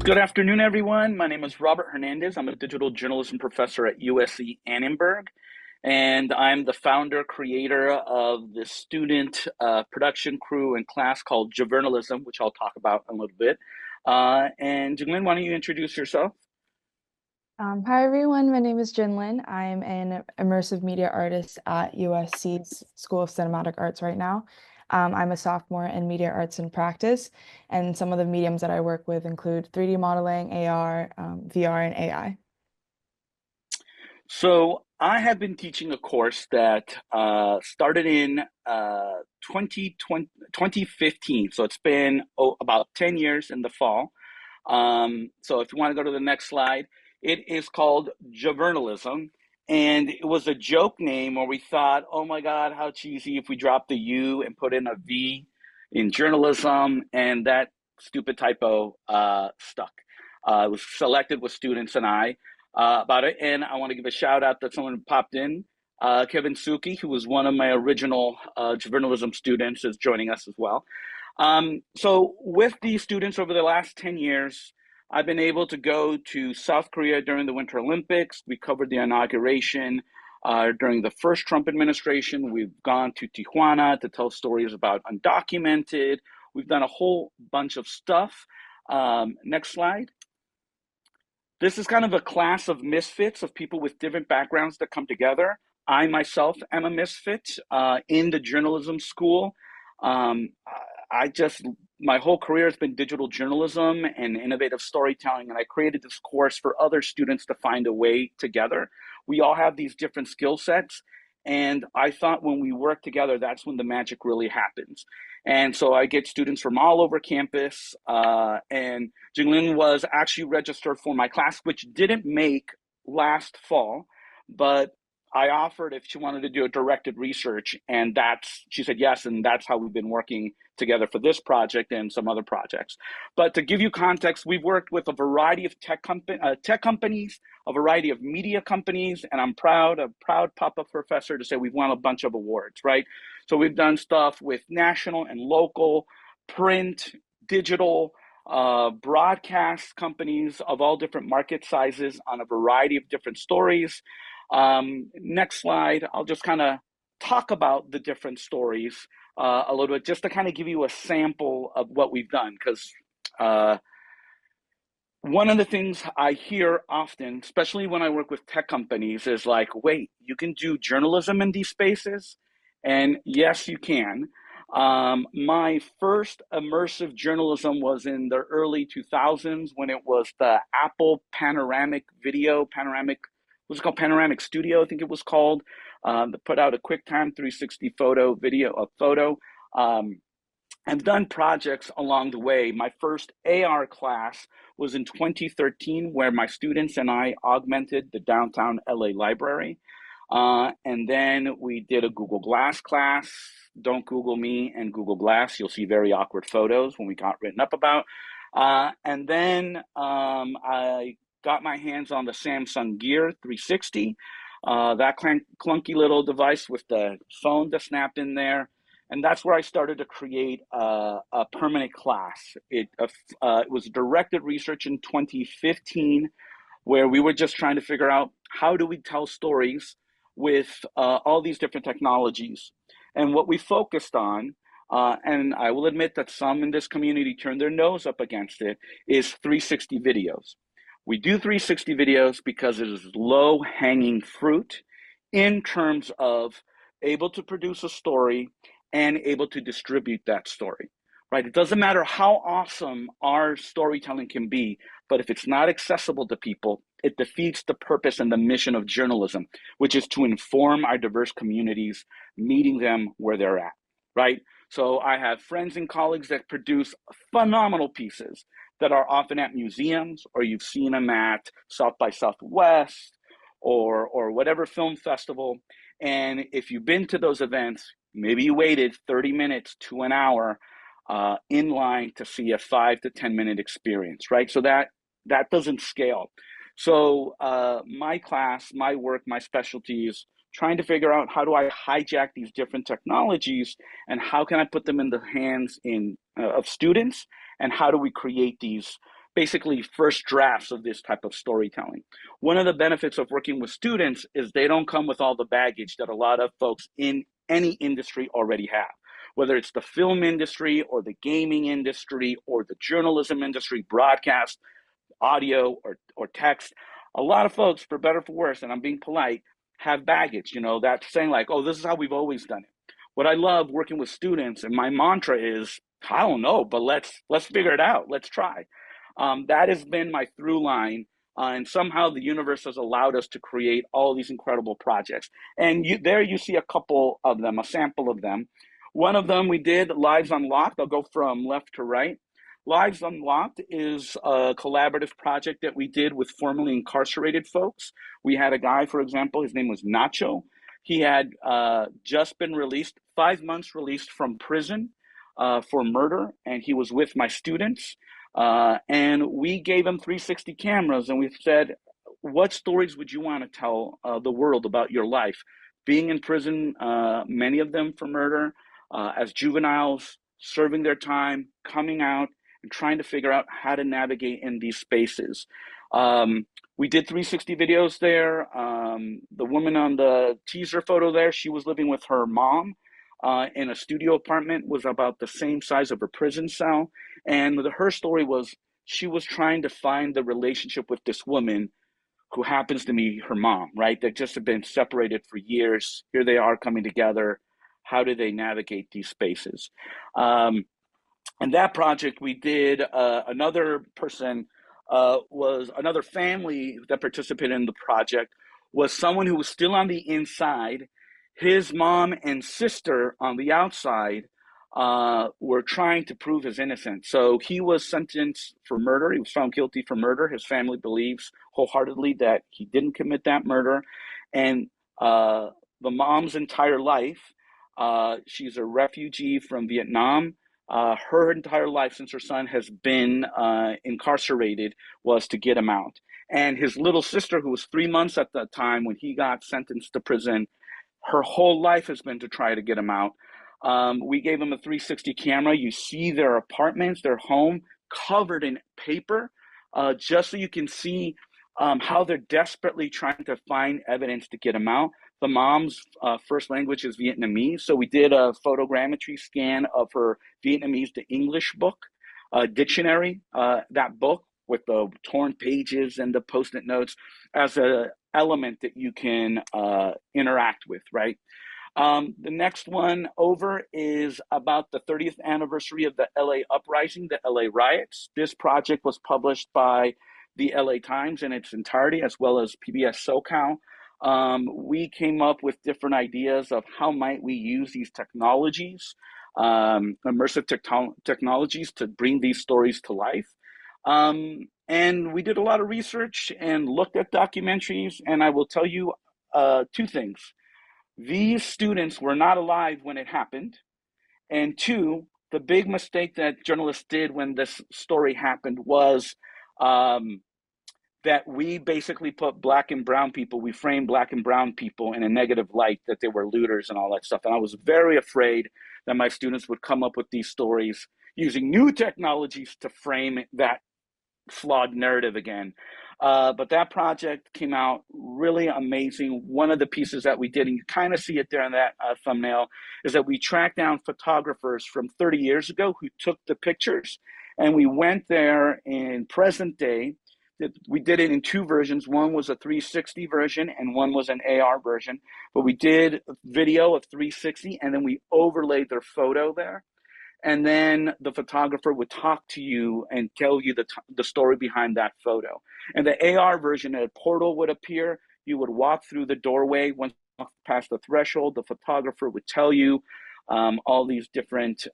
Good afternoon, everyone. My name is Robert Hernandez. I'm a digital journalism professor at USC Annenberg, and I'm the founder, creator of the student production crew and class called Journalism, which I'll talk about in a little bit. And Jinglin, why don't you introduce yourself? Hi everyone, my name is Jinlin. I'm an immersive media artist at USC's School of Cinematic Arts right now. I'm a sophomore in media arts and practice, and some of the mediums that I work with include 3D modeling, AR, VR, and AI. So I have been teaching a course that started in 2015. So it's been about 10 years in the fall. So if you want to go to the next slide, it is called Journalism. And it was a joke name where we thought, oh my God, how cheesy if we drop the U and put in a V in journalism. And that stupid typo stuck. It was selected with students and I about it. And I want to give a shout out that someone popped in. Kevin Suki, who was one of my original journalism students, is joining us as well. So with these students over the last 10 years, I've been able to go to South Korea during the Winter Olympics. We covered the inauguration during the first Trump administration. We've gone to Tijuana to tell stories about undocumented. We've done a whole bunch of stuff. Next slide. This is kind of a class of misfits of people with different backgrounds that come together. I myself am a misfit in the journalism school. Um, I just, my whole career has been digital journalism and innovative storytelling, and I created this course for other students to find a way together. We all have these different skill sets, and I thought when we work together, that's when the magic really happens. And so I get students from all over campus, and Jinglin was actually registered for my class, which didn't make last fall, but I offered if she wanted to do a directed research, and she said yes, and that's how we've been working together for this project and some other projects. But to give you context, we've worked with a variety of tech companies, a variety of media companies, and I'm a proud pop-up professor to say we've won a bunch of awards, right? So we've done stuff with national and local, print, digital, broadcast companies of all different market sizes on a variety of different stories. Next slide, I'll just kind of talk about the different stories a little bit, just to kind of give you a sample of what we've done. Because one of the things I hear often, especially when I work with tech companies, is like, wait, you can do journalism in these spaces? And yes, you can. My first immersive journalism was in the early 2000s when it was the Apple panoramic, what's it called? Panoramic Studio, I think it was called. That put out a QuickTime 360 photo. I've done projects along the way. My first AR class was in 2013, where my students and I augmented the downtown LA library. And then we did a Google Glass class. Don't Google me and Google Glass. You'll see very awkward photos when we got written up about. And then I got my hands on the Samsung Gear 360, that clunky little device with the phone to snap in there. And that's where I started to create a permanent class. It was directed research in 2015, where we were just trying to figure out how do we tell stories with all these different technologies. And what we focused on, and I will admit that some in this community turned their nose up against it, is 360 videos. We do 360 videos because it is low hanging fruit in terms of able to produce a story and able to distribute that story, right? It doesn't matter how awesome our storytelling can be, but if it's not accessible to people, it defeats the purpose and the mission of journalism, which is to inform our diverse communities, meeting them where they're at, right? So I have friends and colleagues that produce phenomenal pieces that are often at museums, or you've seen them at South by Southwest or whatever film festival. And if you've been to those events, maybe you waited 30 minutes to an hour in line to see a 5 to 10 minute experience, right? So that doesn't scale. So my class, my work, my specialty is trying to figure out how do I hijack these different technologies and how can I put them in the hands of students, and how do we create these basically first drafts of this type of storytelling. One of the benefits of working with students is they don't come with all the baggage that a lot of folks in any industry already have, whether it's the film industry or the gaming industry or the journalism industry, broadcast, audio, or text. A lot of folks, for better or for worse, and I'm being polite, have baggage, that's saying like, oh, this is how we've always done it. What I love working with students, and my mantra is, I don't know, but let's figure it out. Let's try. That has been my through line, and somehow the universe has allowed us to create all these incredible projects. And there you see a couple of them, a sample of them. One of them we did, Lives Unlocked. I'll go from left to right. Lives Unlocked is a collaborative project that we did with formerly incarcerated folks. We had a guy, for example, his name was Nacho. He had just been released, 5 months released from prison for murder, and he was with my students. And we gave him 360 cameras, and we said, what stories would you want to tell the world about your life? Being in prison, many of them for murder, as juveniles, serving their time, coming out, and trying to figure out how to navigate in these spaces. We did 360 videos there. The woman on the teaser photo there, she was living with her mom in a studio apartment, was about the same size of her prison cell. And her story was she was trying to find the relationship with this woman who happens to be her mom, right? They just have been separated for years. Here they are coming together. How do they navigate these spaces? And that project we did, another person was another family that participated in the project was someone who was still on the inside. His mom and sister on the outside were trying to prove his innocence. So he was sentenced for murder. He was found guilty for murder. His family believes wholeheartedly that he didn't commit that murder. And the mom's entire life, she's a refugee from Vietnam. Her entire life since her son has been incarcerated was to get him out. And his little sister, who was 3 months at the time when he got sentenced to prison, her whole life has been to try to get him out. We gave him a 360 camera. You see their apartments, their home, covered in paper, just so you can see how they're desperately trying to find evidence to get him out. The mom's first language is Vietnamese, so we did a photogrammetry scan of her Vietnamese to English book, dictionary, that book with the torn pages and the post-it notes as an element that you can interact with, right? The next one over is about the 30th anniversary of the LA uprising, the LA riots. This project was published by the LA Times in its entirety, as well as PBS SoCal. We came up with different ideas of how might we use these technologies, immersive technologies, to bring these stories to life. And we did a lot of research and looked at documentaries, and I will tell you two things. These students were not alive when it happened. And two, the big mistake that journalists did when this story happened was that we basically put black and brown people, we framed black and brown people in a negative light, that they were looters and all that stuff. And I was very afraid that my students would come up with these stories using new technologies to frame that flawed narrative again. But that project came out really amazing. One of the pieces that we did, and you kind of see it there in that thumbnail, is that we tracked down photographers from 30 years ago who took the pictures. And we went there in present day. We did it in two versions. One was a 360 version and one was an AR version. But we did video of 360 and then we overlaid their photo there. And then the photographer would talk to you and tell you the story behind that photo. And the AR version, a portal would appear. You would walk through the doorway. Once you walk past the threshold, the photographer would tell you all these different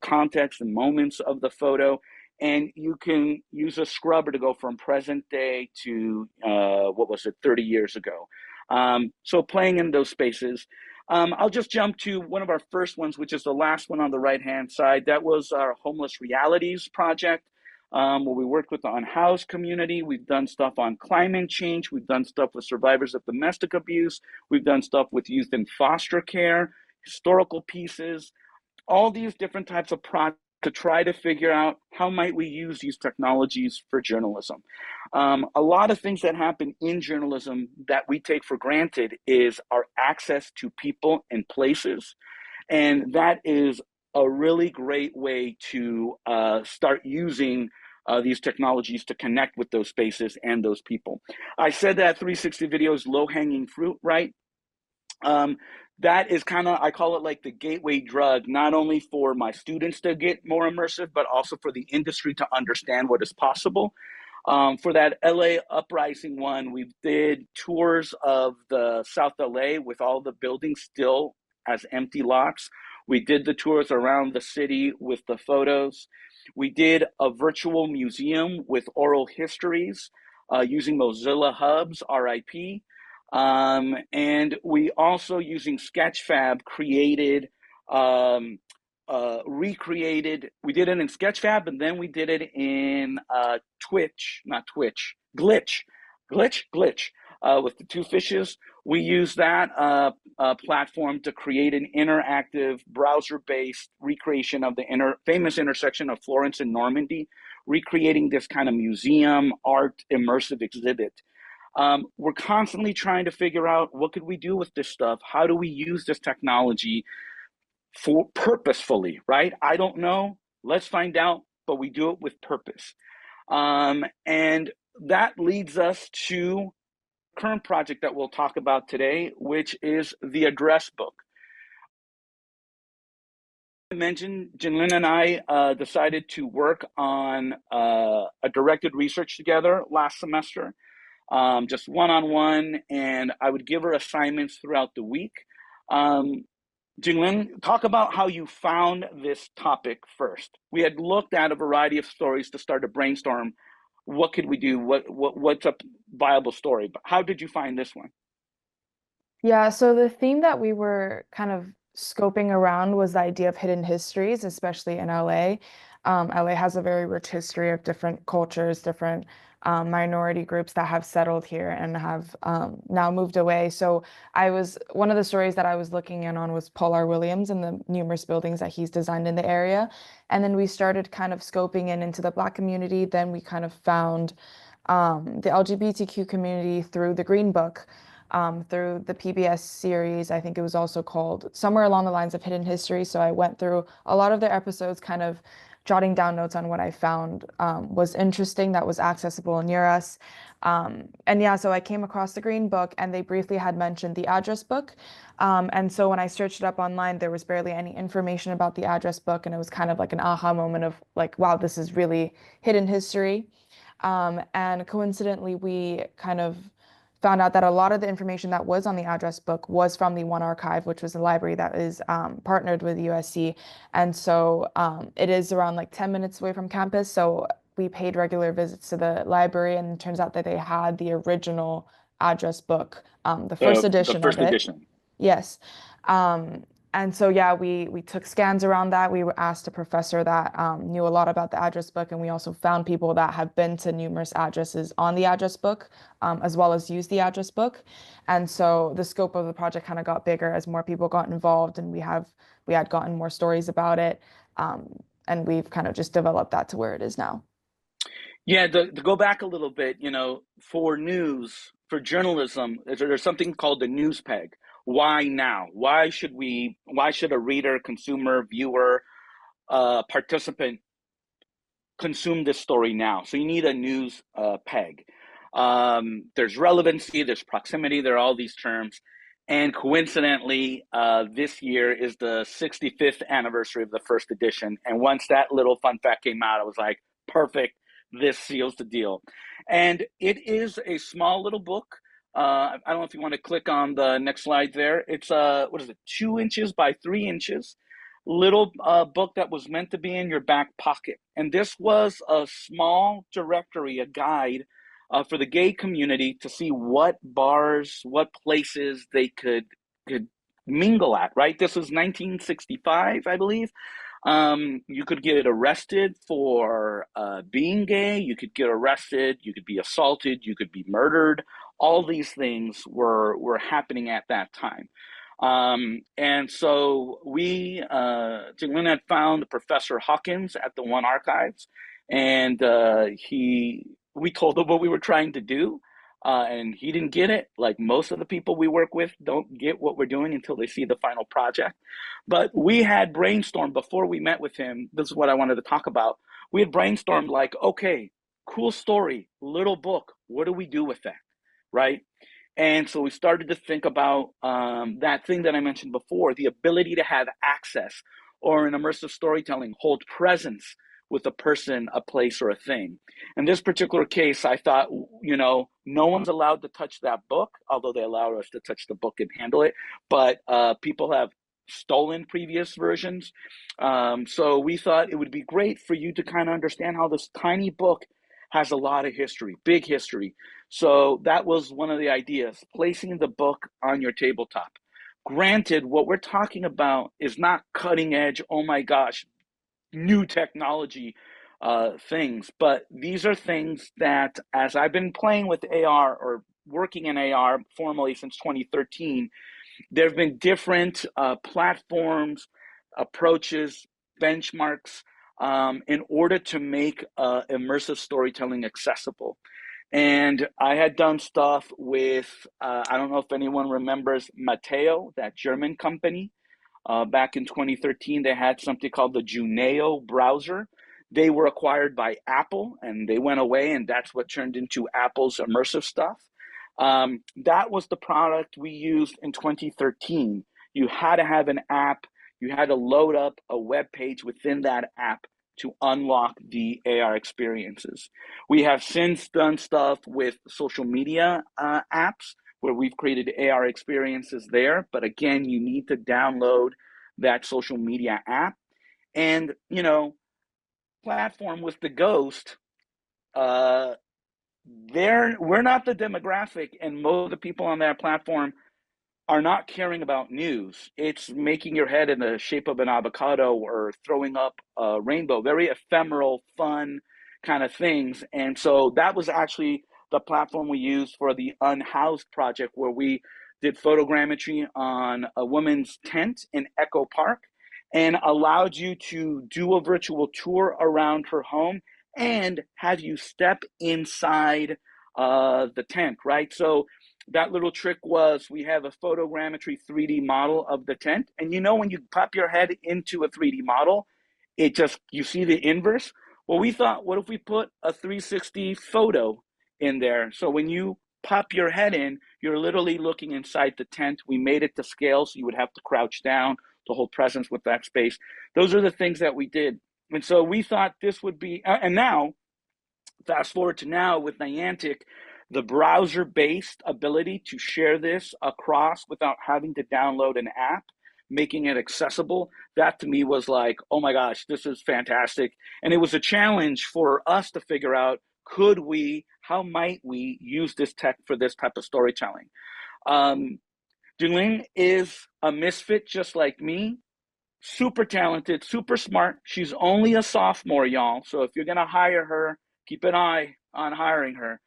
contexts and moments of the photo. And you can use a scrubber to go from present day to, 30 years ago. So playing in those spaces. I'll just jump to one of our first ones, which is the last one on the right-hand side. That was our Homeless Realities project, where we worked with the unhoused community. We've done stuff on climate change. We've done stuff with survivors of domestic abuse. We've done stuff with youth in foster care, historical pieces, all these different types of projects to try to figure out how might we use these technologies for journalism. A lot of things that happen in journalism that we take for granted is our access to people and places, and that is a really great way to start using these technologies to connect with those spaces and those people. I said that 360 video is low hanging fruit, right? Um, that is kind of, I call it like the gateway drug, not only for my students to get more immersive, but also for the industry to understand what is possible. For that LA Uprising one, we did tours of the South LA with all the buildings still as empty lots. We did the tours around the city with the photos. We did a virtual museum with oral histories using Mozilla Hubs, RIP. And we also, using Sketchfab, created recreated. We did it in Sketchfab, and then we did it in Glitch, with the two fishes. We use that platform to create an interactive browser-based recreation of the famous intersection of Florence and Normandy, recreating this kind of museum art immersive exhibit. We're constantly trying to figure out what could we do with this stuff. How do we use this technology for purposefully, right? I don't know. Let's find out, but we do it with purpose. And that leads us to current project that we'll talk about today, which is the address book. I mentioned Jinglin and I decided to work on a directed research together last semester, just one-on-one, and I would give her assignments throughout the week. Jinglin, talk about how you found this topic first. We had looked at a variety of stories to start a brainstorm. What could we do? What's a viable story? But how did you find this one? Yeah, so the theme that we were kind of scoping around was the idea of hidden histories, especially in LA. LA has a very rich history of different cultures, different minority groups that have settled here and have now moved away. So one of the stories that I was looking in on was Paul R. Williams and the numerous buildings that he's designed in the area. And then we started kind of scoping in into the Black community. Then we kind of found the LGBTQ community through the Green Book, through the PBS series. I think it was also called somewhere along the lines of Hidden History. So I went through a lot of their episodes, kind of jotting down notes on what I found was interesting, that was accessible near us. And yeah, so I came across the Green Book, and they briefly had mentioned the address book. And so when I searched it up online, there was barely any information about the address book. And it was kind of like an aha moment of like, wow, this is really hidden history. And coincidentally, we kind of found out that a lot of the information that was on the address book was from the One Archive, which was a library that is partnered with USC. And so it is around like 10 minutes away from campus. So we paid regular visits to the library, and it turns out that they had the original address book, the first The edition of first it. edition. Yes. Um, and so, yeah, we took scans around that. We were asked a professor that knew a lot about the address book, and we also found people that have been to numerous addresses on the address book, as well as used the address book. And so the scope of the project kind of got bigger as more people got involved, and we had gotten more stories about it. Um, and we've kind of just developed that to where it is now. Yeah, to go back a little bit, for news, for journalism, there's something called the news peg. Why now? Why should a reader, consumer, viewer, participant consume this story now? So you need a news peg. There's relevancy, there's proximity, there are all these terms. And coincidentally, this year is the 65th anniversary of the first edition. And once that little fun fact came out, I was like, perfect, this seals the deal. And it is a small little book. I don't know if you want to click on the next slide there. It's what is it, 2 inches by 3 inches, little book that was meant to be in your back pocket. And this was a small directory, a guide for the gay community to see what bars, what places they could mingle at. Right, this was 1965, I believe. You could get arrested for being gay. You could get arrested. You could be assaulted. You could be murdered. All these things were happening at that time. And so Jinglin had found Professor Hawkins at the One Archives, and we told him what we were trying to do, and he didn't get it. Like most of the people we work with don't get what we're doing until they see the final project. But we had brainstormed before we met with him. This is what I wanted to talk about. We had brainstormed like, okay, cool story, little book. What do we do with that? Right? And so we started to think about that thing that I mentioned before, the ability to have access, or in immersive storytelling, hold presence with a person, a place, or a thing. In this particular case, I thought, no one's allowed to touch that book, although they allow us to touch the book and handle it. But people have stolen previous versions. So we thought it would be great for you to kind of understand how this tiny book has a lot of history, big history. So that was one of the ideas, placing the book on your tabletop. Granted, what we're talking about is not cutting edge, oh my gosh, new technology things, but these are things that, as I've been playing with AR or working in AR formally since 2013, there have been different platforms, approaches, benchmarks in order to make immersive storytelling accessible. And I had done stuff with, I don't know if anyone remembers Mateo, that German company. Back in 2013, they had something called the Juneo browser. They were acquired by Apple and they went away, and that's what turned into Apple's immersive stuff. That was the product we used in 2013. You had to have an app, you had to load up a web page within that app to unlock the AR experiences. We have since done stuff with social media apps where we've created AR experiences there. But again, you need to download that social media app. And, platform with the ghost, uh, we're not the demographic, and most of the people on that platform are not caring about news. It's making your head in the shape of an avocado or throwing up a rainbow, very ephemeral, fun kind of things. And so that was actually the platform we used for the Unhoused project, where we did photogrammetry on a woman's tent in Echo Park and allowed you to do a virtual tour around her home and have you step inside the tent, right? So that little trick was, we have a photogrammetry 3D model of the tent. And when you pop your head into a 3D model, you see the inverse. Well, we thought, what if we put a 360 photo in there? So when you pop your head in, you're literally looking inside the tent. We made it to scale, so you would have to crouch down to hold presence with that space. Those are the things that we did. And so we thought this would be, and now, fast forward to now with Niantic, the browser-based ability to share this across without having to download an app, making it accessible, that to me was like, oh my gosh, this is fantastic. And it was a challenge for us to figure out, how might we use this tech for this type of storytelling? Jinglin is a misfit just like me, super talented, super smart. She's only a sophomore, y'all. So if you're going to hire her, keep an eye on hiring her.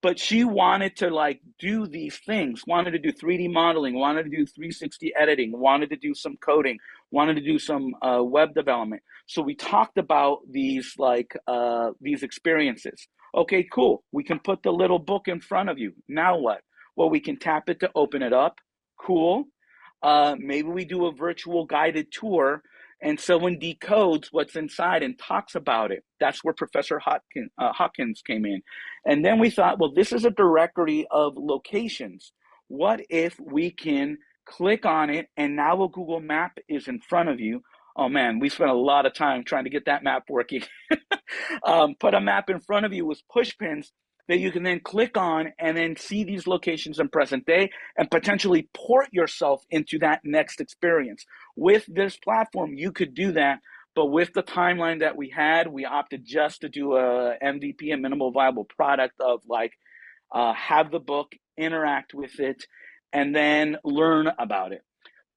But she wanted to do these things, wanted to do 3D modeling, wanted to do 360 editing, wanted to do some coding, wanted to do some web development. So we talked about these experiences. Okay, cool. We can put the little book in front of you. Now what? Well, we can tap it to open it up. Cool. Maybe we do a virtual guided tour and someone decodes what's inside and talks about it. That's where Professor Hawkins came in. And then we thought, well, this is a directory of locations. What if we can click on it and now a Google map is in front of you? Oh man, we spent a lot of time trying to get that map working. Put a map in front of you with push pins that you can then click on and then see these locations in present day and potentially port yourself into that next experience. With this platform, you could do that, but with the timeline that we had, we opted just to do a MVP, a minimal viable product of have the book, interact with it, and then learn about it.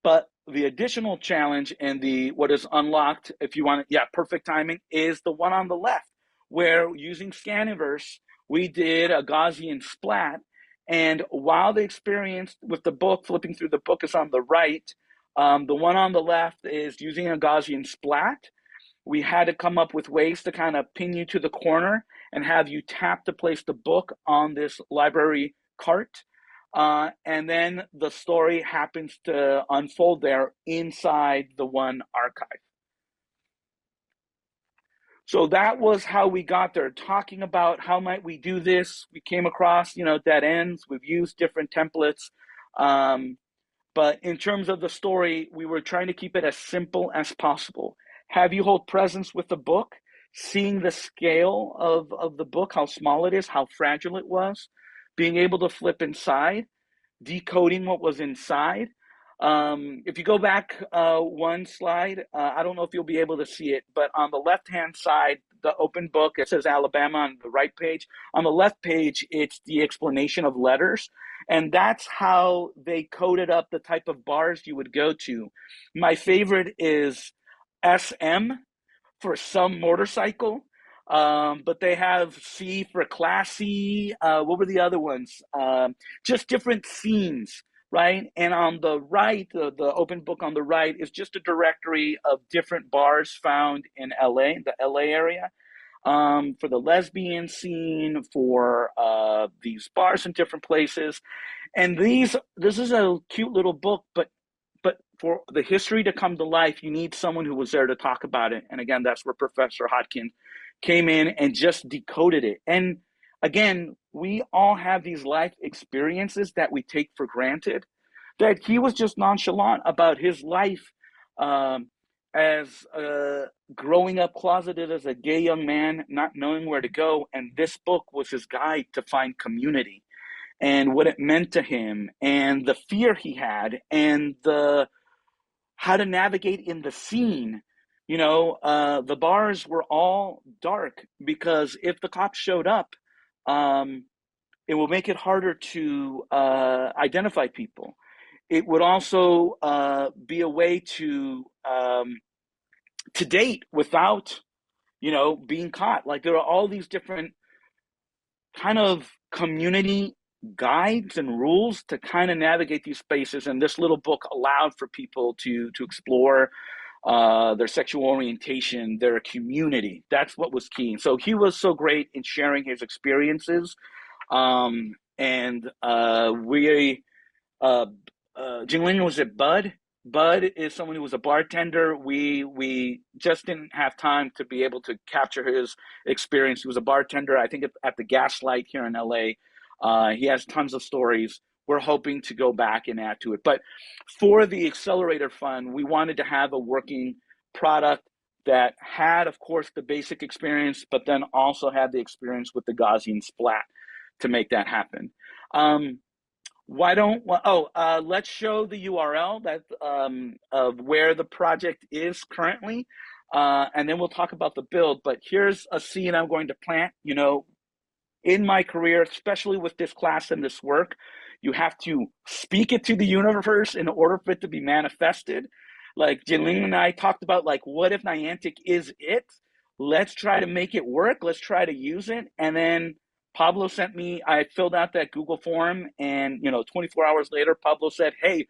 But the additional challenge and what is unlocked, if you want, perfect timing, is the one on the left, where using Scaniverse, we did a Gaussian splat, And while the experience with the book, flipping through the book, is on the right, the one on the left is using a Gaussian splat. We had to come up with ways to kind of pin you to the corner and have you tap to place the book on this library cart. And then the story happens to unfold there inside the one archive. So that was how we got there, talking about how might we do this. We came across, dead ends. We've used different templates. But in terms of the story, we were trying to keep it as simple as possible. Have you hold presence with the book, seeing the scale of the book, how small it is, how fragile it was, being able to flip inside, decoding what was inside. If you go back one slide, I don't know if you'll be able to see it, but on the left-hand side, the open book, it says Alabama on the right page. On the left page, it's the explanation of letters. And that's how they coded up the type of bars you would go to. My favorite is SM for some motorcycle. But they have C for classy. What were the other ones? Just different scenes, right? And on the right, the open book on the right is just a directory of different bars found in LA, the LA area, for the lesbian scene, for these bars in different places. And this is a cute little book, but for the history to come to life, you need someone who was there to talk about it. And again, that's where Professor Hodkin came in and just decoded it. And again, we all have these life experiences that we take for granted, that he was just nonchalant about his life, as growing up closeted as a gay young man, not knowing where to go. And this book was his guide to find community and what it meant to him, and the fear he had, and the how to navigate in the scene. The bars were all dark because if the cops showed up, it will make it harder to identify people. It would also be a way to date without, being caught. Like, there are all these different kind of community guides and rules to kind of navigate these spaces, and this little book allowed for people to explore their sexual orientation, their community. That's what was key. So he was so great in sharing his experiences, and we Jinglin was it Bud. Bud is someone who was a bartender. We just didn't have time to be able to capture his experience. He was a bartender, I think, at the Gaslight here in LA. He has tons of stories. We're hoping to go back and add to it. But for the Accelerator Fund, we wanted to have a working product that had, of course, the basic experience, but then also had the experience with the Gaussian splat to make that happen. Let's show the URL that of where the project is currently, and then we'll talk about the build. But here's a seed I'm going to plant. In my career, especially with this class and this work, you have to speak it to the universe in order for it to be manifested. Like Jinglin and I talked about, like, what if Niantic is it? Let's try to make it work. Let's try to use it. And then Pablo sent me, I filled out that Google form, and 24 hours later, Pablo said, "Hey,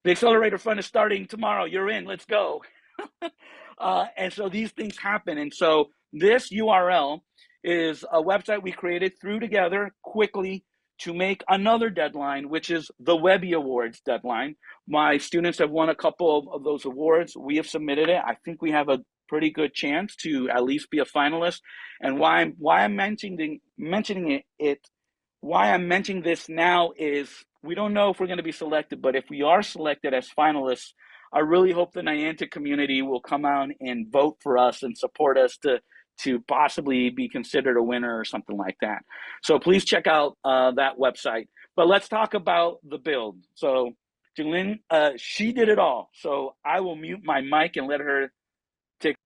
the Accelerator Fund is starting tomorrow. You're in. Let's go." And so these things happen. And so this URL is a website we created, threw together quickly to make another deadline, which is the Webby Awards deadline. My students have won a couple of those awards. We have submitted it. I think we have a pretty good chance to at least be a finalist. And why I'm mentioning this now is we don't know if we're going to be selected, but if we are selected as finalists, I really hope the Niantic community will come out and vote for us and support us to possibly be considered a winner or something like that. So please check out that website. But let's talk about the build. So Jinglin, she did it all. So I will mute my mic and let her take.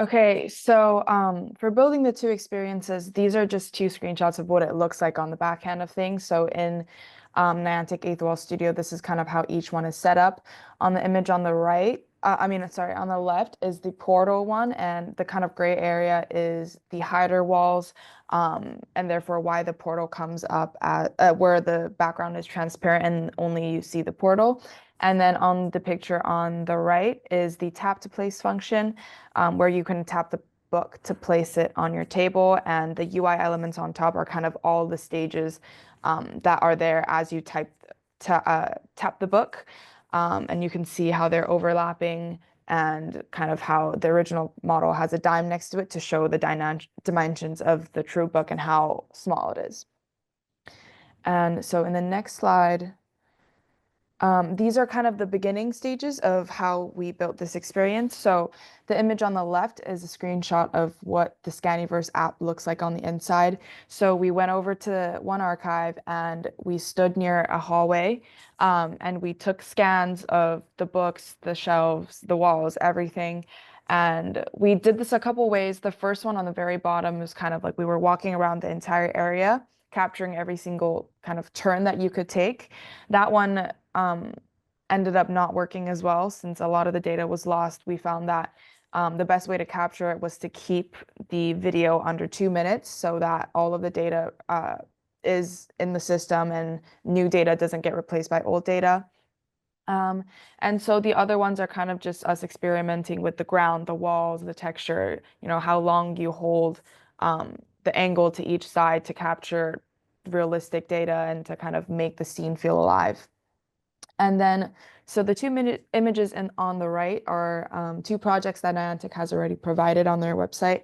Okay, so for building the two experiences, these are just two screenshots of what it looks like on the back end of things. So in Niantic Studio, this is kind of how each one is set up. On the image on the right, sorry, on the left is the portal one, and the kind of gray area is the hider walls, and therefore why the portal comes up at where the background is transparent and only you see the portal. And then on the picture on the right is the tap to place function, where you can tap the book to place it on your table, and the UI elements on top are kind of all the stages that are there as you tap the book. And you can see how they're overlapping and kind of how the original model has a dime next to it to show the dimensions of the true book and how small it is. And so in the next slide, these are kind of the beginning stages of how we built this experience. So the image on the left is a screenshot of what the Scaniverse app looks like on the inside. So we went over to one archive and we stood near a hallway, and we took scans of the books, the shelves, the walls, everything. And we did this a couple ways. The first one on the very bottom was kind of like we were walking around the entire area, capturing every single kind of turn that you could take. That one ended up not working as well since a lot of the data was lost. We found that the best way to capture it was to keep the video under 2 minutes so that all of the data is in the system and new data doesn't get replaced by old data. And so the other ones are kind of just us experimenting with the ground, the walls, the texture, how long you hold the angle to each side to capture realistic data and to kind of make the scene feel alive. And then, so the 2 minute images on the right are two projects that Niantic has already provided on their website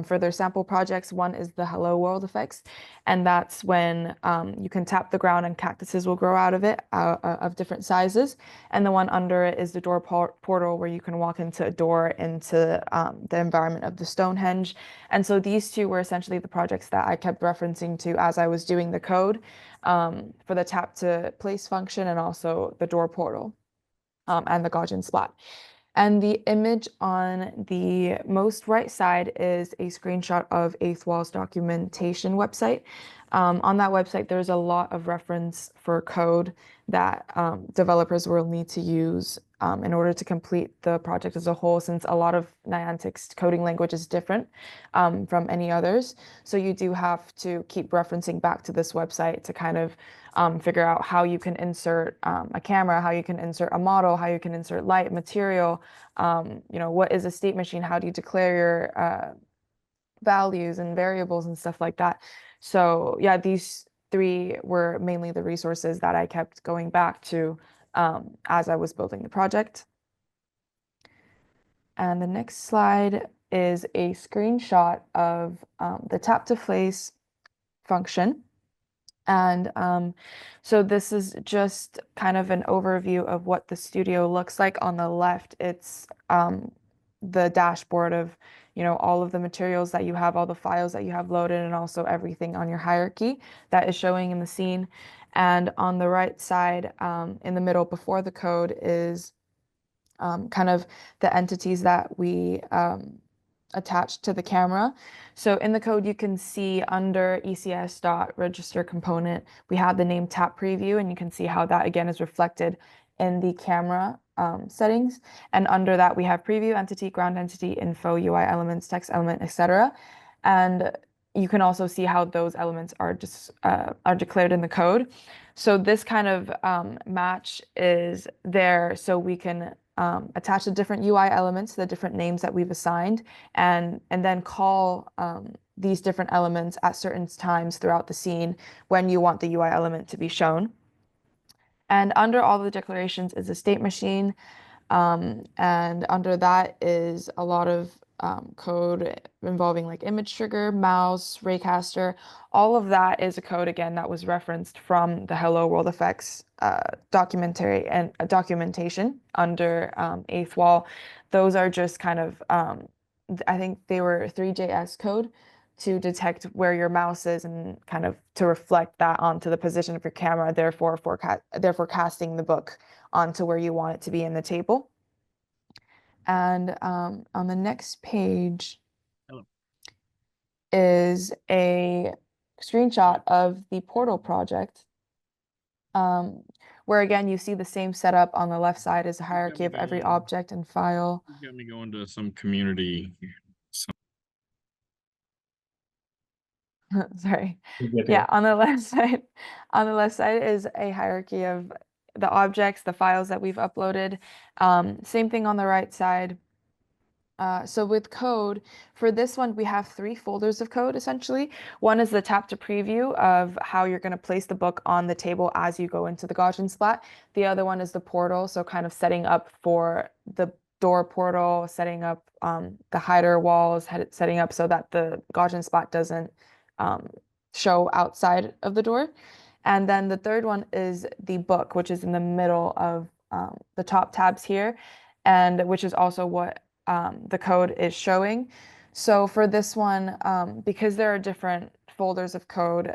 for their sample projects. One is the Hello World effects, and that's when you can tap the ground and cactuses will grow out of it of different sizes. And the one under it is the door portal where you can walk into a door into the environment of the Stonehenge. And so these two were essentially the projects that I kept referencing to as I was doing the code for the tap to place function and also the door portal and the Gaussian splat. And the image on the most right side is a screenshot of Eighth Wall's documentation website. On that website, there's a lot of reference for code that developers will need to use in order to complete the project as a whole, since a lot of Niantic's coding language is different from any others. So you do have to keep referencing back to this website to kind of figure out how you can insert a camera, how you can insert a model, how you can insert light, material, what is a state machine, how do you declare your values and variables and stuff like that. So yeah, these three were mainly the resources that I kept going back to as I was building the project. And the next slide is a screenshot of the tap to place function. And so this is just kind of an overview of what the studio looks like. On the left, it's the dashboard of, all of the materials that you have, all the files that you have loaded, and also everything on your hierarchy that is showing in the scene. And on the right side, in the middle before the code is kind of the entities that we attached to the camera. So in the code, you can see under ECS.register component, we have the name tap preview, and you can see how that again is reflected in the camera settings. And under that, we have preview entity, ground entity, info, UI elements, text element, etc. And you can also see how those elements are just are declared in the code. So this kind of match is there so we can attach the different UI elements to the different names that we've assigned, and then call these different elements at certain times throughout the scene when you want the UI element to be shown. And under all the declarations is a state machine, and under that is a lot of code involving like image trigger, mouse, raycaster. All of that is a code again that was referenced from the Hello World Effects documentary and documentation under Eighth Wall. Those are just kind of I think they were 3JS code to detect where your mouse is and kind of to reflect that onto the position of your camera, therefore casting the book onto where you want it to be in the table. And on the next page is a screenshot of the portal project, where again, you see the same setup on the left side is a You got hierarchy me of every going. object and file. You got me going to some community. Sorry. Good Yeah, here. on the left side, on the left side is a hierarchy of the objects, the files that we've uploaded. Same thing on the right side. So with code, for this one, we have three folders of code essentially. One is the tap to preview of how you're going to place the book on the table as you go into the Gaussian splat. The other one is the portal, so kind of setting up for the door portal, setting up the hider walls, setting up so that the Gaussian splat doesn't um, show outside of the door. And then the third one is the book, which is in the middle of the top tabs here, and which is also what the code is showing. So for this one, because there are different folders of code,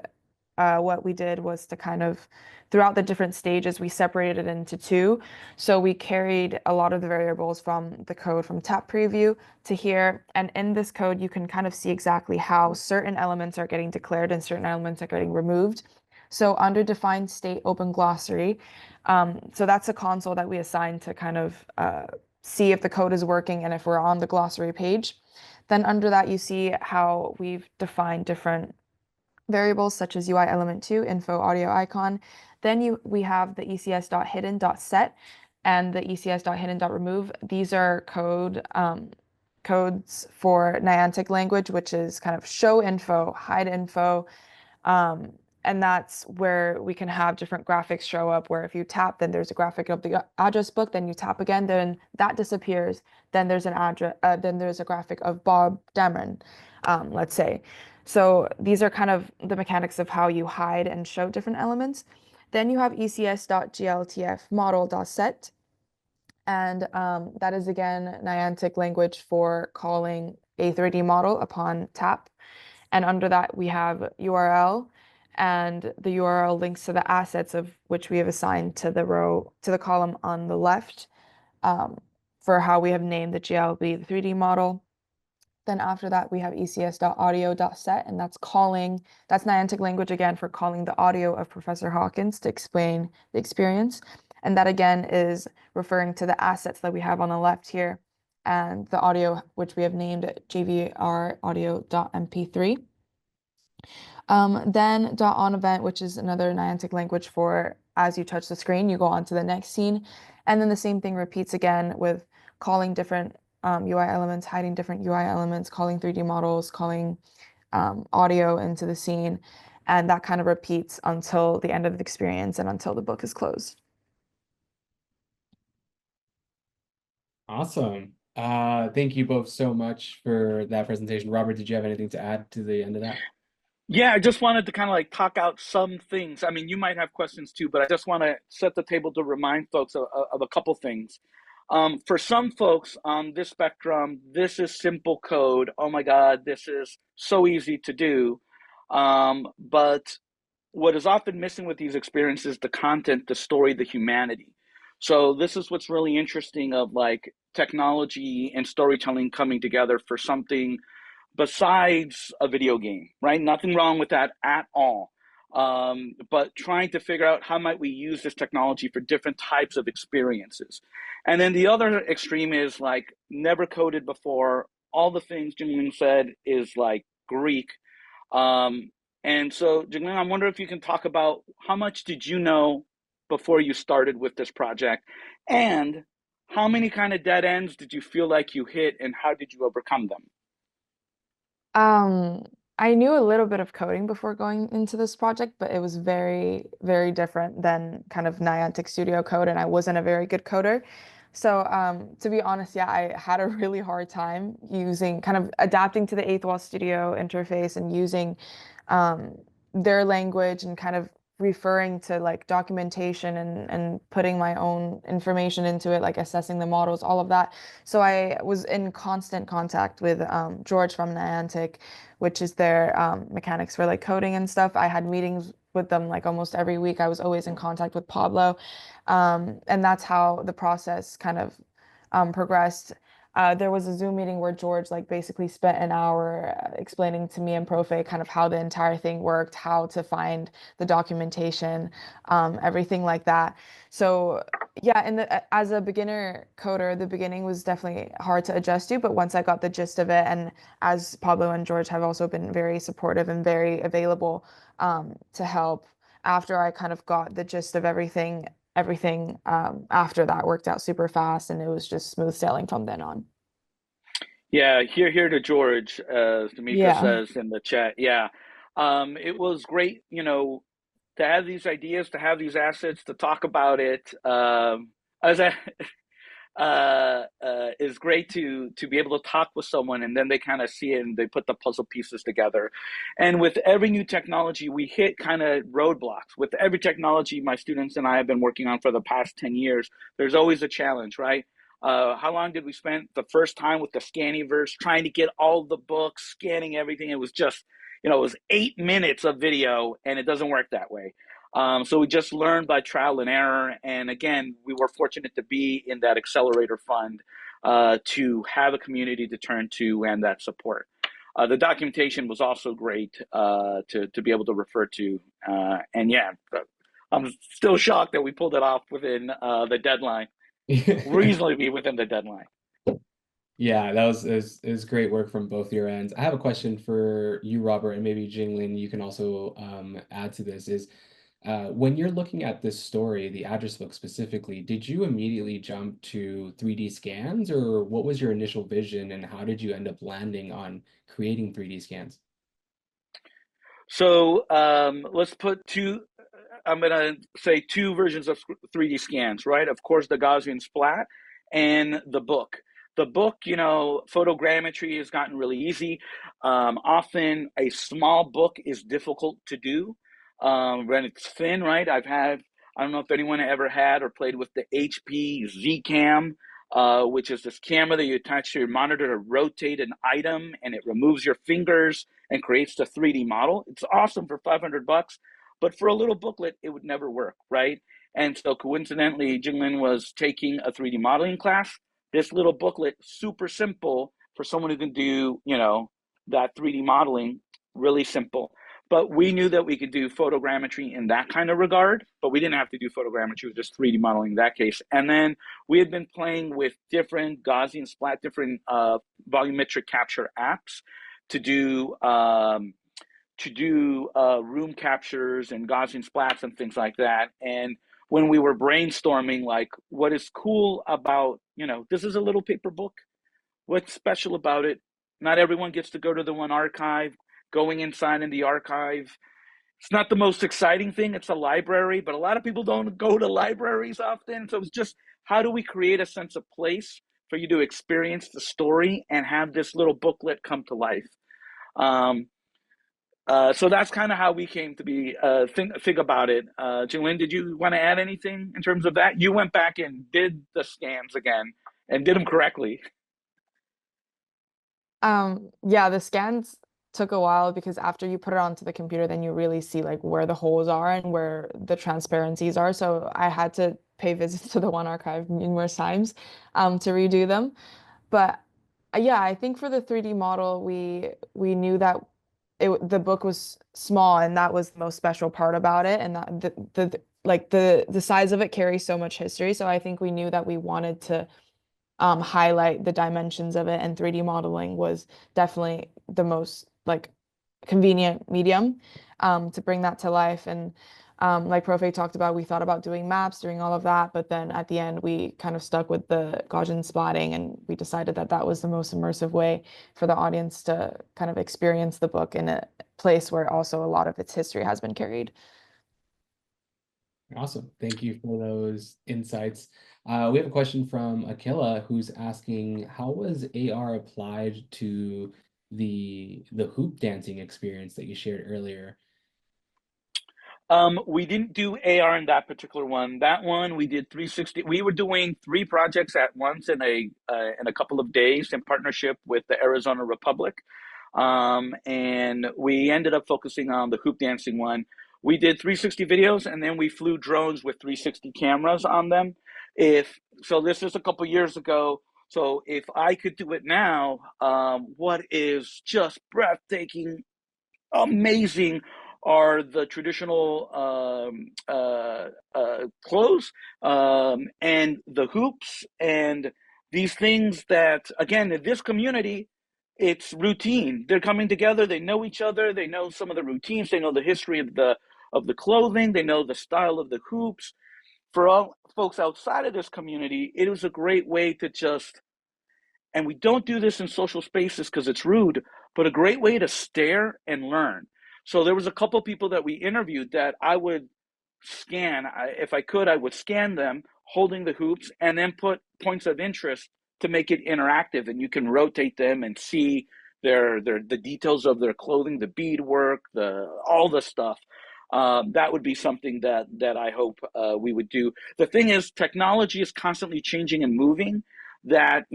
what we did was to kind of, throughout the different stages, we separated it into two. So we carried a lot of the variables from the code from tap preview to here. And in this code, you can kind of see exactly how certain elements are getting declared and certain elements are getting removed. So under defined state open glossary, so that's a console that we assign to kind of see if the code is working and if we're on the glossary page. Then under that, you see how we've defined different variables such as UI element 2, info, audio icon. Then we have the ecs.hidden.set and the ecs.hidden.remove. These are codes for Niantic language, which is kind of show info, hide info, um, and that's where we can have different graphics show up where if you tap, then there's a graphic of the address book, then you tap again, then that disappears. Then there's an address, then there's a graphic of Bob Dameron, let's say. So these are kind of the mechanics of how you hide and show different elements. Then you have ecs.gltf model.set. And that is again Niantic language for calling a 3D model upon tap. And under that, we have URL, and the URL links to the assets of which we have assigned to the row, to the column on the left for how we have named the GLB, the 3D model. Then after that, we have ecs.audio.set, and that's Niantic language again for calling the audio of Professor Hawkins to explain the experience. And that again is referring to the assets that we have on the left here and the audio, which we have named JVR audio.mp3. Then .on event, which is another Niantic language for as you touch the screen, you go on to the next scene. And then the same thing repeats again with calling different UI elements, hiding different UI elements, calling 3D models, calling audio into the scene. And that kind of repeats until the end of the experience and until the book is closed. Awesome. Thank you both so much for that presentation. Robert, did you have anything to add to the end of that? Yeah, I just wanted to kind of like talk out some things. I mean, you might have questions too, but I just want to set the table to remind folks of a couple things. For some folks on this spectrum, this is simple code. Oh my God, this is so easy to do. But what is often missing with these experiences, the content, the story, the humanity. So this is what's really interesting of like technology and storytelling coming together for something besides a video game, right? Nothing wrong with that at all. But trying to figure out how might we use this technology for different types of experiences. And then the other extreme is like never coded before. All the things Jinglin said is like Greek. Um, and so, Jinglin, I wonder if you can talk about how much did you know before you started with this project, and how many kind of dead ends did you feel like you hit, and how did you overcome them? Um, I knew a little bit of coding before going into this project, but it was very, very different than kind of Niantic Studio code, and I wasn't a very good coder. So, to be honest, yeah, I had a really hard time using kind of adapting to the Eighth Wall Studio interface and using um, their language and kind of referring to like documentation and putting my own information into it, like assessing the models, all of that. So I was in constant contact with George from Niantic, which is their mechanics for like coding and stuff. I had meetings with them like almost every week. I was always in contact with Pablo. And that's how the process kind of progressed. there was a Zoom meeting where George like basically spent an hour explaining to me and Profe kind of how the entire thing worked, how to find the documentation, everything like that. So yeah, and as a beginner coder, the beginning was definitely hard to adjust to, but once I got the gist of it, and as Pablo and George have also been very supportive and very available to help, after I kind of got the gist of everything after that worked out super fast, and it was just smooth sailing from then on. Yeah, here to George, as Tamika Yeah. says in the chat. Yeah, it was great, to have these ideas, to have these assets, to talk about it. As I, is great to be able to talk with someone and then they kind of see it and they put the puzzle pieces together. And with every new technology, we hit kind of roadblocks. With every technology my students and I have been working on for the past 10 years, there's always a challenge, right? How long did we spend the first time with the Scanniverse trying to get all the books, scanning everything? It was just, it was 8 minutes of video, and it doesn't work that way. So we just learned by trial and error. And again, we were fortunate to be in that accelerator fund to have a community to turn to and that support. The documentation was also great to be able to refer to. And yeah, I'm still shocked that we pulled it off within the deadline, reasonably within the deadline. Yeah, that was is great work from both your ends. I have a question for you, Robert, and maybe Jinglin, you can also add to this, is when you're looking at this story, the address book specifically, did you immediately jump to 3D scans, or what was your initial vision, and how did you end up landing on creating 3D scans? So let's put two. I'm going to say two versions of 3D scans, right? Of course, the Gaussian splat and the book. The book, photogrammetry has gotten really easy. Often a small book is difficult to do when it's thin, right? I don't know if anyone ever had or played with the HP Z-Cam, which is this camera that you attach to your monitor to rotate an item and it removes your fingers and creates the 3D model. It's awesome for $500, but for a little booklet, it would never work, right? And so coincidentally, Jinglin was taking a 3D modeling class. This little booklet, super simple for someone who can do, that 3D modeling, really simple. But we knew that we could do photogrammetry in that kind of regard, but we didn't have to do photogrammetry with just 3D modeling in that case. And then we had been playing with different Gaussian splat, different volumetric capture apps to do room captures and Gaussian splats and things like that. And when we were brainstorming, like, what is cool about, this is a little paper book. What's special about it? Not everyone gets to go to the one archive. Going inside in the archive, it's not the most exciting thing. It's a library, but a lot of people don't go to libraries often. So it's just, how do we create a sense of place for you to experience the story and have this little booklet come to life? So that's kind of how we came to be think about it. Jillian, did you want to add anything in terms of that? You went back and did the scans again and did them correctly. Yeah, the scans took a while because after you put it onto the computer, then you really see like where the holes are and where the transparencies are. So I had to pay visits to the one archive numerous times to redo them. But yeah, I think for the 3D model, we knew that the book was small and that was the most special part about it, and that the size of it carries so much history. So I think we knew that we wanted to highlight the dimensions of it, and 3D modeling was definitely the most like convenient medium to bring that to life. And like Profe talked about, we thought about doing maps, doing all of that, but then at the end we kind of stuck with the Gaussian splatting, and we decided that that was the most immersive way for the audience to kind of experience the book in a place where also a lot of its history has been carried. Awesome. Thank you for those insights. We have a question from Akila who's asking, how was AR applied to the hoop dancing experience that you shared earlier? We didn't do AR in that particular one. That one we did 360. We were doing 3 projects at once in a couple of days in partnership with the Arizona Republic, and we ended up focusing on the hoop dancing one. We did 360 videos, and then we flew drones with 360 cameras on them. If so, this is a couple years ago. So if I could do it now, what is just breathtaking, amazing are the traditional clothes and the hoops and these things that, again, in this community, it's routine. They're coming together. They know each other. They know some of the routines. They know the history of the clothing. They know the style of the hoops. For all folks outside of this community, it was a great way to just, and we don't do this in social spaces because it's rude, but a great way to stare and learn. So there was a couple people that we interviewed that I would scan. If I could, I would scan them holding the hoops and then put points of interest to make it interactive, and you can rotate them and see the details of their clothing, the beadwork, the all the stuff. That would be something that I hope we would do. The thing is, technology is constantly changing and moving. That,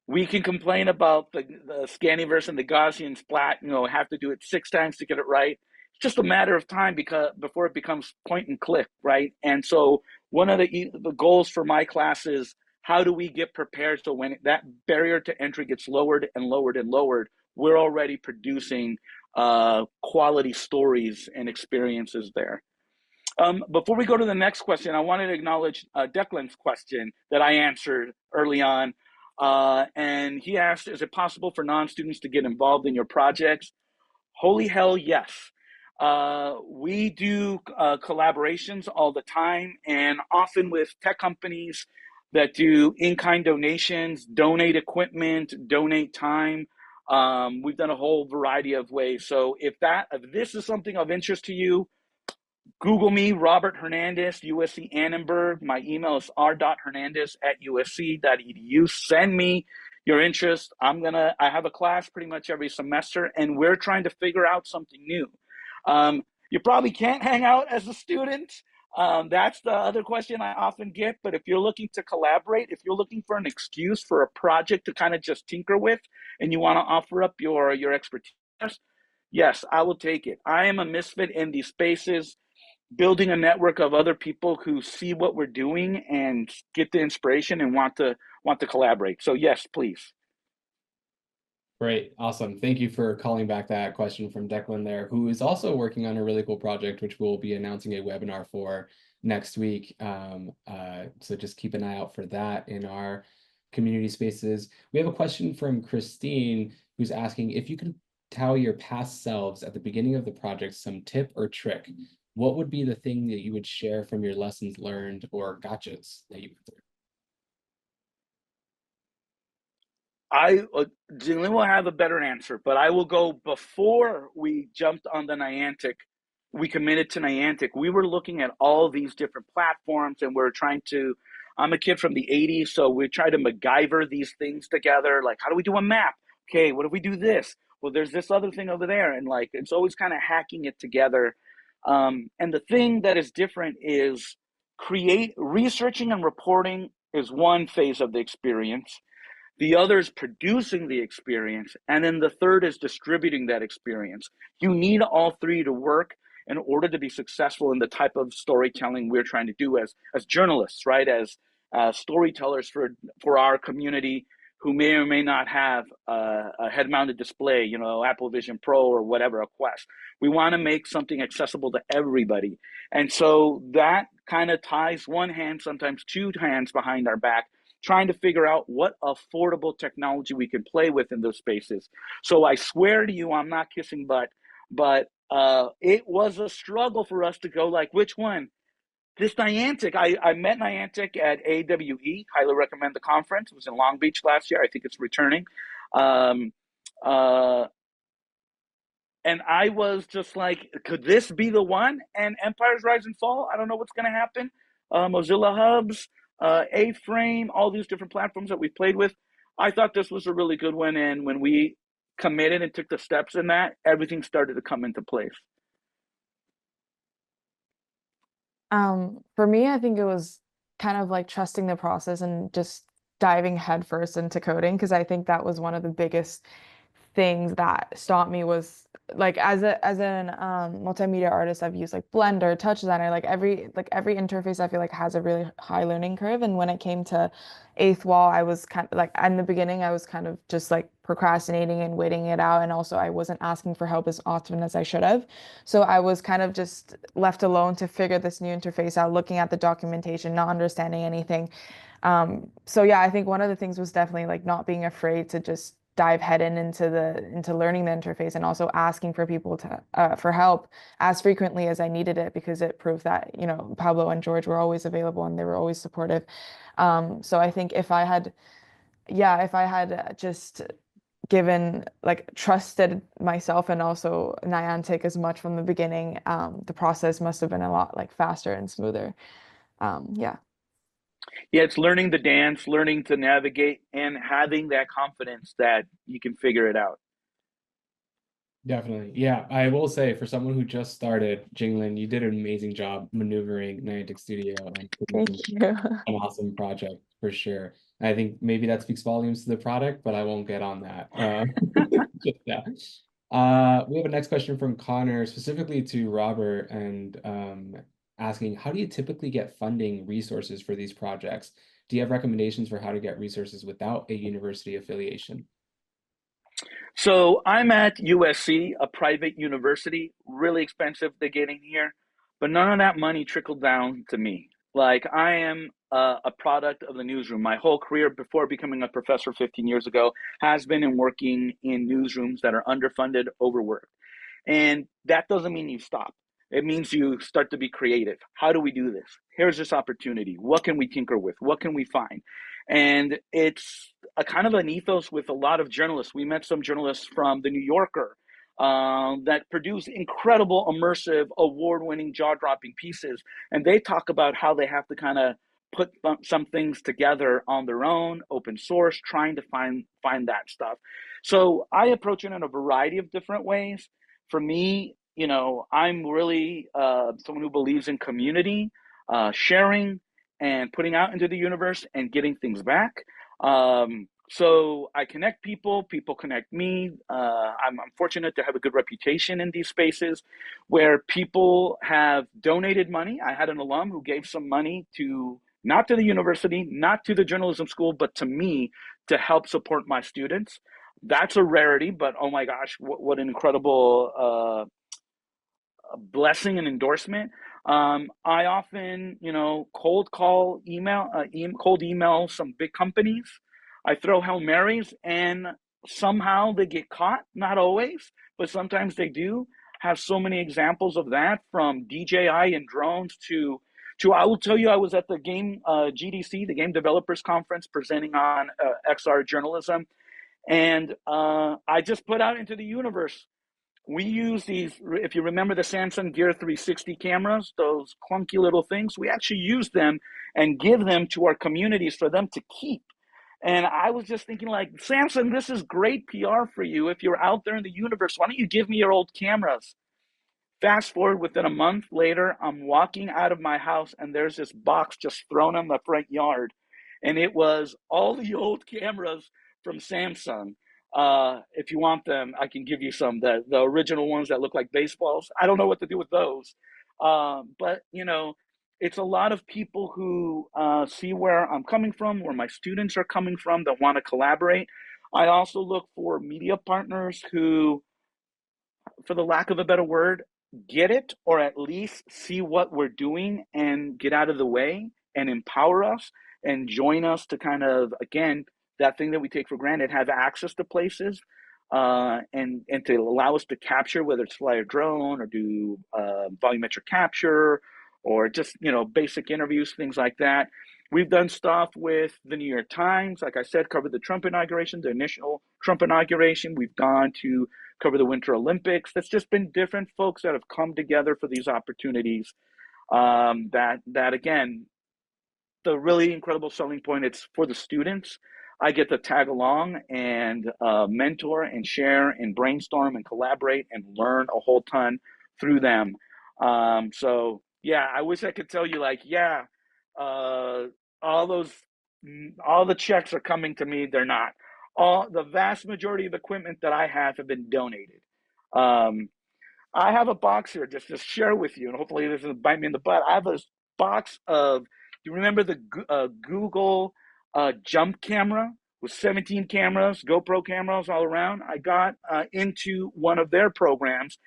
we can complain about the Scanniverse and the Gaussian splat, have to do it 6 times to get it right. It's just a matter of time before it becomes point and click, right? And so one of the goals for my class is, how do we get prepared so when that barrier to entry gets lowered and lowered and lowered, we're already producing quality stories and experiences there. Before we go to the next question, I wanted to acknowledge Declan's question that I answered early on. And he asked, is it possible for non-students to get involved in your projects? Holy hell, yes. We do collaborations all the time, and often with tech companies that do in-kind donations, donate equipment, donate time. We've done a whole variety of ways. So if this is something of interest to you, Google me, Robert Hernandez, USC Annenberg. My email is r.hernandez@usc.edu. Send me your interest. I have a class pretty much every semester, and we're trying to figure out something new. You probably can't hang out as a student. That's the other question I often get. But if you're looking to collaborate, if you're looking for an excuse for a project to kind of just tinker with, and you want to offer up your expertise, yes, I will take it. I am a misfit in these spaces, building a network of other people who see what we're doing and get the inspiration and want to collaborate. So yes, please. Great. Awesome. Thank you for calling back that question from Declan there, who is also working on a really cool project, which we'll be announcing a webinar for next week. So just keep an eye out for that in our community spaces. We have a question from Christine, who's asking, if you could tell your past selves at the beginning of the project some tip or trick, what would be the thing that you would share from your lessons learned or gotchas that you went through? Jinglin will have a better answer, but I will go before we jumped on the Niantic. We committed to Niantic. We were looking at all these different platforms, and we're trying to. I'm a kid from the '80s, so we try to MacGyver these things together. Like, how do we do a map? Okay, what if we do this? Well, there's this other thing over there, and like it's always kind of hacking it together. And the thing that is different is researching and reporting is one phase of the experience. The other is producing the experience, and then the third is distributing that experience. You need all three to work in order to be successful in the type of storytelling we're trying to do as journalists, right? As storytellers for our community who may or may not have a head-mounted display, Apple Vision Pro or whatever, a Quest. We want to make something accessible to everybody. And so that kind of ties one hand, sometimes two hands behind our back, trying to figure out what affordable technology we can play with in those spaces. So I swear to you, I'm not kissing butt, but it was a struggle for us to go like, which one? This Niantic, I met Niantic at AWE, highly recommend the conference. It was in Long Beach last year. I think it's returning. And I was just like, could this be the one? And Empires Rise and Fall, I don't know what's going to happen. Mozilla Hubs, A-Frame, all these different platforms that we played with. I thought this was a really good one. And when we committed and took the steps in that, everything started to come into place. For me, I think it was kind of like trusting the process and just diving headfirst into coding, because I think that was one of the biggest things that stopped me was like as an multimedia artist, I've used like Blender, Touch Designer, like every interface I feel like has a really high learning curve. And when it came to Eighth Wall, I was kind of like in the beginning, I was kind of just like procrastinating and waiting it out. And also I wasn't asking for help as often as I should have. So I was kind of just left alone to figure this new interface out, looking at the documentation, not understanding anything. So yeah, I think one of the things was definitely like not being afraid to just dive head into learning the interface, and also asking for people to for help as frequently as I needed it, because it proved that, you know, Pablo and George were always available and they were always supportive. So I think if I had just given like trusted myself and also Niantic as much from the beginning, the process must have been a lot like faster and smoother. Yeah. Yeah, it's learning the dance, learning to navigate, and having that confidence that you can figure it out. Definitely. Yeah, I will say for someone who just started, Jinglin, you did an amazing job maneuvering Niantic Studio and Thank producing you. an awesome project for sure. I think maybe that speaks volumes to the product, but I won't get on that. Just that. We have a next question from Connor, specifically to Robert, and asking, how do you typically get funding resources for these projects? Do you have recommendations for how to get resources without a university affiliation? So I'm at USC, a private university, really expensive to get in here, but none of that money trickled down to me. Like I am a product of the newsroom. My whole career before becoming a professor 15 years ago has been in working in newsrooms that are underfunded, overworked. And that doesn't mean you stop. It means you start to be creative. How do we do this? Here's this opportunity. What can we tinker with? What can we find? And it's a kind of an ethos with a lot of journalists. We met some journalists from the New Yorker that produce incredible, immersive, award-winning, jaw-dropping pieces, and they talk about how they have to kind of put some things together on their own, open source, trying to find that stuff. So I approach it in a variety of different ways. For me, you know, I'm really someone who believes in community, sharing, and putting out into the universe and getting things back. So I connect people, people connect me. I'm fortunate to have a good reputation in these spaces where people have donated money. I had an alum who gave some money to not to the university, not to the journalism school, but to me to help support my students. That's a rarity, but oh my gosh, what an incredible blessing and endorsement. I often, you know, cold email some big companies. I throw Hail Marys and somehow they get caught. Not always, but sometimes they do. Have so many examples of that, from DJI and drones to I will tell you, I was at the game GDC, the Game Developers Conference, presenting on XR journalism, and I just put out into the universe, we use these, if you remember the Samsung Gear 360 cameras, those clunky little things, we actually use them and give them to our communities for them to keep. And I was just thinking, like, Samsung, this is great PR for you. If you're out there in the universe, why don't you give me your old cameras? Fast forward, within a month later, I'm walking out of my house and there's this box just thrown on the front yard. And it was all the old cameras from Samsung. If you want them, I can give you some, the original ones that look like baseballs. I don't know what to do with those. But, you know, it's a lot of people who see where I'm coming from, where my students are coming from, that want to collaborate. I also look for media partners who, for the lack of a better word, get it, or at least see what we're doing and get out of the way and empower us and join us to kind of, again, that thing that we take for granted, have access to places, and to allow us to capture, whether it's fly a drone or do volumetric capture or just, you know, basic interviews, things like that. We've done stuff with the New York Times, like I said, covered the Trump inauguration, the initial Trump inauguration. We've gone to cover the Winter Olympics. That's just been different folks that have come together for these opportunities. That again, the really incredible selling point, it's for the students. I get to tag along and mentor and share and brainstorm and collaborate and learn a whole ton through them. So yeah, I wish I could tell you, like, yeah, uh, all those, all the checks are coming to me. They're not. All the vast majority of equipment that I have been donated. Um, I have a box here just to share with you, and hopefully this doesn't bite me in the butt. I have a box of, do you remember the Google jump camera with 17 cameras, GoPro cameras all around? I got into one of their programs,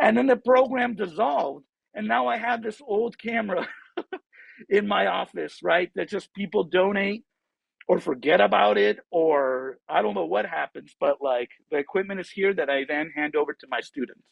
and then the program dissolved, and now I have this old camera in my office, right? That just people donate or forget about it, or I don't know what happens, but like the equipment is here that I then hand over to my students.